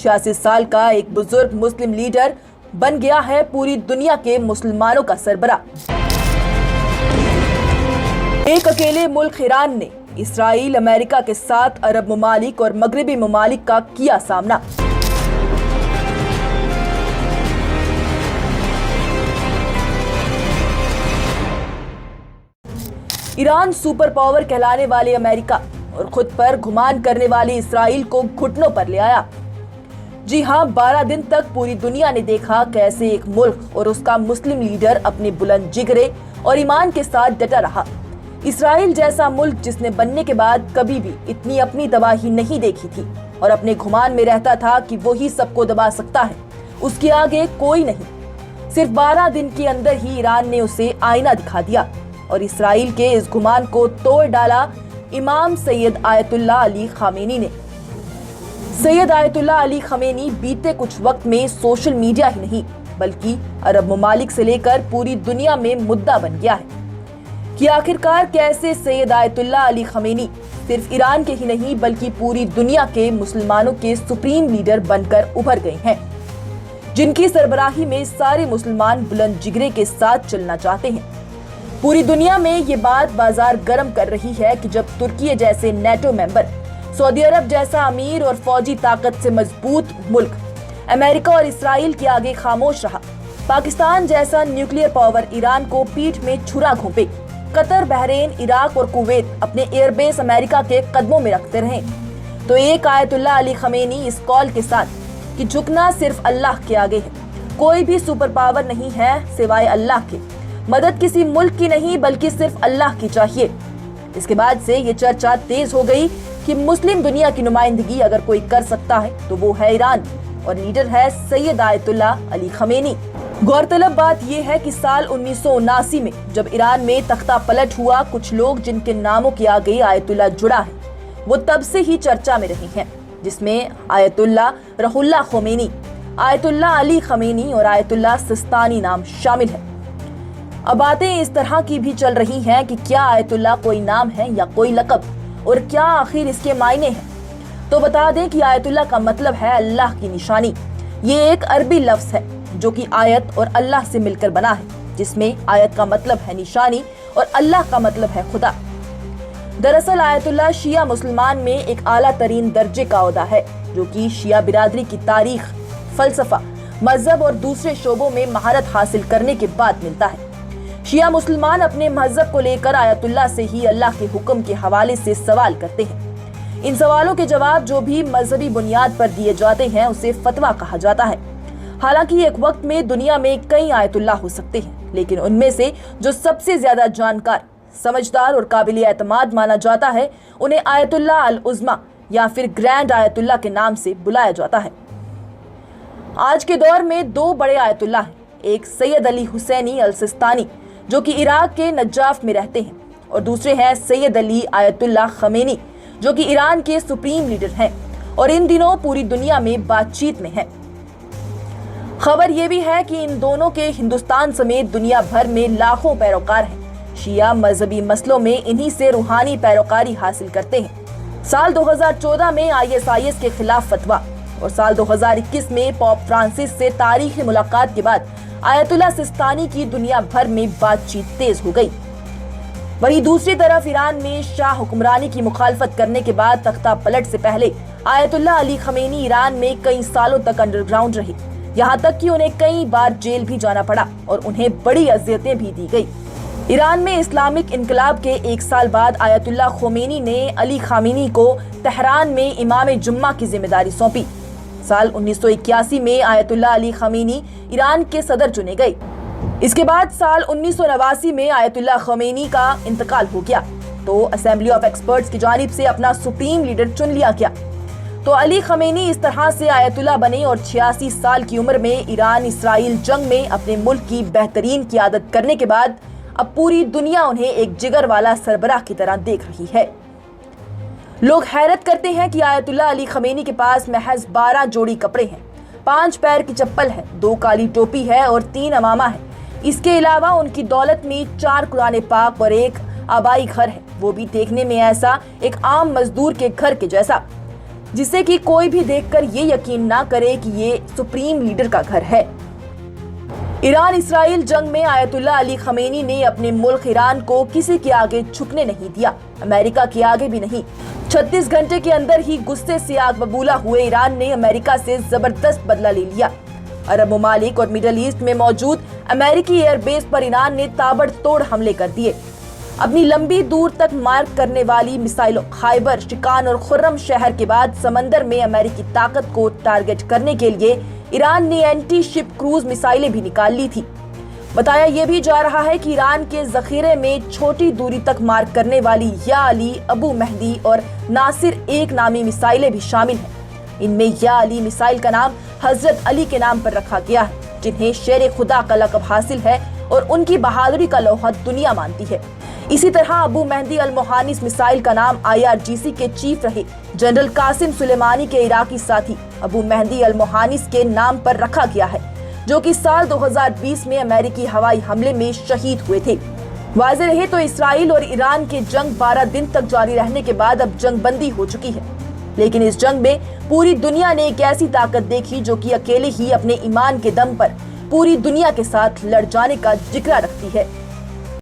86 साल का एक बुजुर्ग मुस्लिम लीडर बन गया है पूरी दुनिया के मुसलमानों का सरबराह। एक अकेले मुल्क ईरान ने इसराइल, अमेरिका के साथ अरब ममालिक और मगरबी ममालिक का किया सामना। ईरान सुपर पावर कहलाने वाले अमेरिका और खुद पर गुमान करने वाले इसराइल को घुटनों पर ले आया। जी हां, 12 दिन तक पूरी दुनिया ने देखा कैसे एक मुल्क और उसका मुस्लिम लीडर अपने बुलंद जिगरे और ईमान के साथ डटा रहा। इसराइल जैसा मुल्क जिसने बनने के बाद कभी भी इतनी अपनी तबाही नहीं देखी थी और अपने गुमान में रहता था कि वो ही सबको दबा सकता है, उसके आगे कोई नहीं। सिर्फ 12 दिन के अंदर ही ईरान ने उसे आईना दिखा दिया और इसराइल के इस गुमान को तोड़ डाला इमाम सैयद आयतुल्लाह अली खामेनी ने। सैयद आयतुल्लाह अली खामेनी बीते कुछ वक्त में सोशल मीडिया ही नहीं बल्कि अरब ममालिक से लेकर पूरी दुनिया में मुद्दा बन गया है कि आखिरकार कैसे सैयद आयतुल्लाह अली खामेनी सिर्फ ईरान के ही नहीं बल्कि पूरी दुनिया के मुसलमानों के सुप्रीम लीडर बनकर उभर गए हैं, जिनकी सरबराही में सारे मुसलमान बुलंद जिगरे के साथ चलना चाहते हैं। पूरी दुनिया में ये बात बाजार गर्म कर रही है कि जब तुर्की जैसे नेटो मेंबर, सऊदी अरब जैसा अमीर और फौजी ताकत से मजबूत मुल्क अमेरिका और इसराइल के आगे खामोश रहा, पाकिस्तान जैसा न्यूक्लियर पावर ईरान को पीठ में छुरा घोंपे, कतर, बहरीन, इराक और कुवैत अपने एयरबेस अमेरिका के कदमों में रखते रहे, तो एक आयतुल्लाह अली खामेनी इस कॉल के साथ कि झुकना सिर्फ अल्लाह के आगे है, कोई भी सुपर पावर नहीं है सिवाय अल्लाह के, मदद किसी मुल्क की नहीं बल्कि सिर्फ अल्लाह की चाहिए। इसके बाद से ये चर्चा तेज हो गई कि मुस्लिम दुनिया की नुमाइंदगी अगर कोई कर सकता है तो वो है ईरान और लीडर है सैयद आयतुल्लाह अली खामेनी। गौरतलब बात यह है कि साल 1979 में जब ईरान में तख्ता पलट हुआ, कुछ लोग जिनके नामों के आगे आयतुल्लाह जुड़ा है वो तब से ही चर्चा में रहे हैं, जिसमें Ayatollah Ruhollah Khomeini, Ayatollah Ali Khamenei और आयतुल्लाह सिस्तानी नाम शामिल है। अब बातें इस तरह की भी चल रही हैं कि क्या आयतुल्लाह कोई नाम है या कोई लक़ब और क्या आखिर इसके मायने हैं। तो बता दें कि आयतुल्लाह का मतलब है अल्लाह की निशानी। ये एक अरबी लफ्ज है जो कि आयत और अल्लाह से मिलकर बना है, जिसमें आयत का मतलब है निशानी और अल्लाह का मतलब है खुदा। दरअसल आयतुल्लाह शिया मुसलमान में एक आला तरीन दर्जे का ओहदा है जो कि शिया बिरादरी की तारीख, फलसफा, मजहब और दूसरे शोबों में महारत हासिल करने के बाद मिलता है। शिया मुसलमान अपने मजहब को लेकर आयतुल्लाह से ही अल्लाह के हुक्म के हवाले से सवाल करते हैं। इन सवालों के जवाब जो भी मजहबी बुनियाद पर दिए जाते हैं उसे फतवा कहा जाता है। हालांकि एक वक्त में दुनिया में कई आयतुल्लाह हो सकते हैं, लेकिन उनमें से जो सबसे ज्यादा जानकार, समझदार और काबिल एतमाद माना जाता है उन्हें आयतुल्लाह अल उज़्मा या फिर ग्रैंड आयतुल्लाह के नाम से बुलाया जाता है। आज के दौर में दो बड़े आयतुल्लाह हैं, एक सैयद अली हुसैनी अल सिस्तानी जो कि इराक के नजाफ में रहते हैं और दूसरे हैं सैयद अली आयतुल्लाह खामेनी जो कि ईरान के सुप्रीम लीडर हैं और इन दिनों पूरी दुनिया में बातचीत में हैं। खबर यह भी है कि इन दोनों के हिंदुस्तान समेत दुनिया भर में लाखों पैरोकार हैं। शिया मजहबी मसलों में इन्हीं से रूहानी पैरोकारी हासिल करते हैं। साल 2014 में ISIS के खिलाफ फतवा और साल 2021 में पोप फ्रांसिस से तारीखी मुलाकात के बाद आयतुल्लाह सिस्तानी की दुनिया भर में बातचीत तेज हो गई। वहीं दूसरी तरफ ईरान में शाह हुक्मरानी की मुखालफत करने के बाद तख्ता पलट से पहले आयतुल्लाह अली खामेनी ईरान में कई सालों तक अंडरग्राउंड रहे, यहाँ तक कि उन्हें कई बार जेल भी जाना पड़ा और उन्हें बड़ी अजियतें भी दी गई। ईरान में इस्लामिक इनकलाब के एक साल बाद आयतुल्लाह खोमेनी ने अली खामेनी को तेहरान में इमाम जुम्मा की जिम्मेदारी सौंपी। साल 1981 में आयतुल्लाह अली खामेनी ईरान के सदर चुने गए। इसके बाद साल 1989 में आयतुल्लाह खामेनी का इंतकाल हो गया तो असेंबली ऑफ एक्सपर्ट्स की जानिब से अपना सुप्रीम लीडर चुन लिया गया। तो अली खामेनी इस तरह से आयतुल्लाह बने और 86 साल की उम्र में ईरान इसराइल जंग में अपने मुल्क की बेहतरीन क़ियादत करने के बाद अब पूरी दुनिया उन्हें एक जिगर वाला सरबराह की तरह देख रही है। लोग हैरत करते हैं कि आयतुल्लाह अली खामेनी के पास महज 12 जोड़ी कपड़े हैं, 5 पैर की चप्पल है, 2 काली टोपी है और 3 अमामा है। इसके अलावा उनकी दौलत में 4 कुरान पाक और 1 आबाई घर है, वो भी देखने में ऐसा एक आम मजदूर के घर के जैसा। जिसे कि कोई भी देखकर ये यकीन ना करे कि ये सुप्रीम लीडर का घर है। ईरान इसराइल जंग में आयतुल्ला अली खमेनी ने अपने मुल्क ईरान को किसी के आगे झुकने नहीं दिया, अमेरिका के आगे भी नहीं। 36 घंटे के अंदर ही गुस्से से आग बबूला हुए ईरान ने अमेरिका से जबरदस्त बदला ले लिया। अरब ममालिक और मिडल ईस्ट में मौजूद अमेरिकी एयरबेस पर ईरान ने ताबड़तोड़ हमले कर दिए। अपनी लंबी दूर तक मार करने वाली मिसाइलों खैबर, शिकान और खुर्रम शहर के बाद समंदर में अमेरिकी ताकत को टारगेट करने के लिए ईरान ने एंटी शिप क्रूज मिसाइलें भी निकाल ली थी। बताया यह भी जा रहा है कि ईरान के जखीरे में छोटी दूरी तक मार करने वाली या अली, अबू मेहदी और नासिर एक नामी मिसाइलें भी शामिल हैं। इनमें या अली मिसाइल का नाम हजरत अली के नाम पर रखा गया है, जिन्हें शेर खुदा का लक़ब हासिल है और उनकी बहादुरी का लौहा दुनिया मानती है। इसी तरह अबू मेहदी अल मुहानिस मिसाइल का नाम IRGC के चीफ रहे जनरल कासिम सुलेमानी के इराकी साथी अबू मेहदी अल मुहानिस के नाम पर रखा गया है, जो कि साल 2020 में अमेरिकी हवाई हमले में शहीद हुए थे। वाज़ेह रहे तो इसराइल और ईरान के जंग 12 दिन तक जारी रहने के बाद अब जंग बंदी हो चुकी है, लेकिन इस जंग में पूरी दुनिया ने एक ऐसी ताकत देखी जो कि अकेले ही अपने ईमान के दम पर पूरी दुनिया के साथ लड़ जाने का जिक्र रखती है।